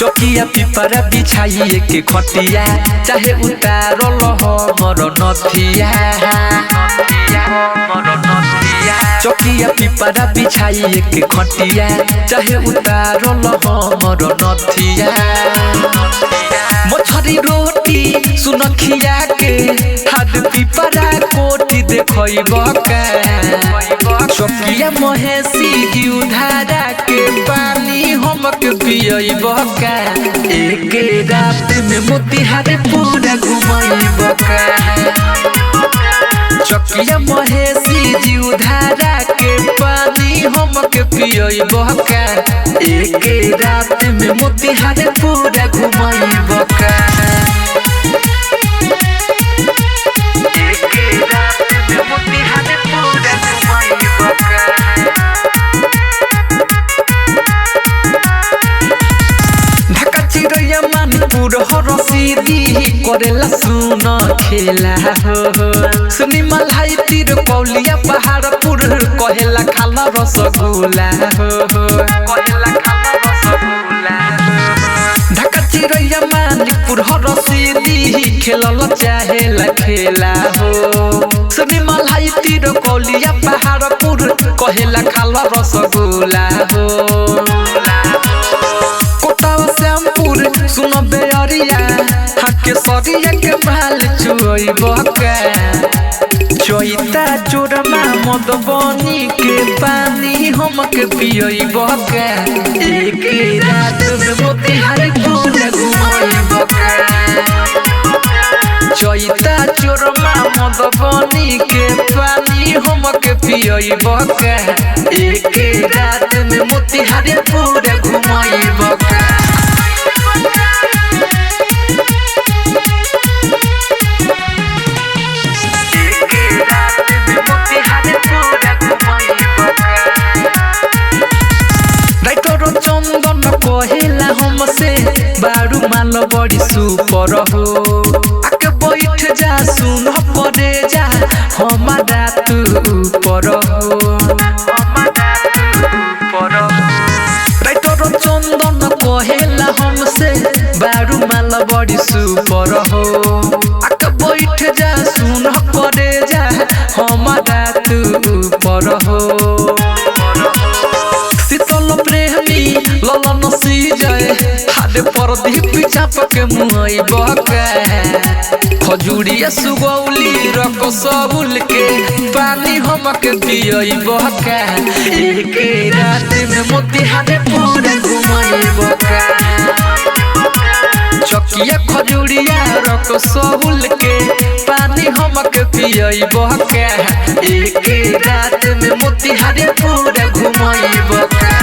चौकिया पिपरा बिछाइए के खटिया चाहे उतारल हमर नथिया चौकिया पिपरा बिछाइए के खटिया चाहे उतारल हमर नथिया मछरी रोटी सुनखिया के हाथ पिपरा कोटी देखइब का चौकिया महेशी उधारा के पानी हमके पियइब का एक रात में मोतिहारी पूरा घुमइब का चौकिया महेशी उधारा के पानी हमके पियइब का एक रात में मोतिहारी पूरा घुमइब का करेला सुन खेला हो सुनी मल्हाई तीर पौलिया पहाड़पुर कहेला खाला रसगुल्ला हो कहेला खाला रसगुल्ला ढाका चिरैया मानिकपुर रसीदी खेलल चाहेला खेला हो सुनी मल्हाई तीर पौलिया पहाड़पुर कहेला खाला रसगुल्ला हो कोटावा श्यामपुर सुन बेअरिया हाके सरिया के माल चुइब का चैता चोरमा मधुबनी के पानी हमके पियइब का एक रात में मोतिहारी पूरा घुमइब का चैता चोरमा मधुबनी के पानी हमके पियइब का एक रात में मोतिहारी पूरा घुमइब का चंदन कहेला हमसे बारू माल बड़ी सुपर हो आके बैठ जा सुन परे जा हमारा तू ऊपर हो राइटर चंदन कहेला हमसे बारू माल बड़ी सुपर हो आके बैठ जा सुन परे जा हमारा तू ऊपर हो ललन सी जाए हाथ पर दीप चाप के मुइब का खजूरिया सुगौली रक सबुल के पानी हमके पियइब का एक रात में मोतिहारी पूरा घुमइब का चौकिया खजूरिया रक सबुल के पानी हमके पियइब का एक रात में मोतिहारी पूरा घुमइब का।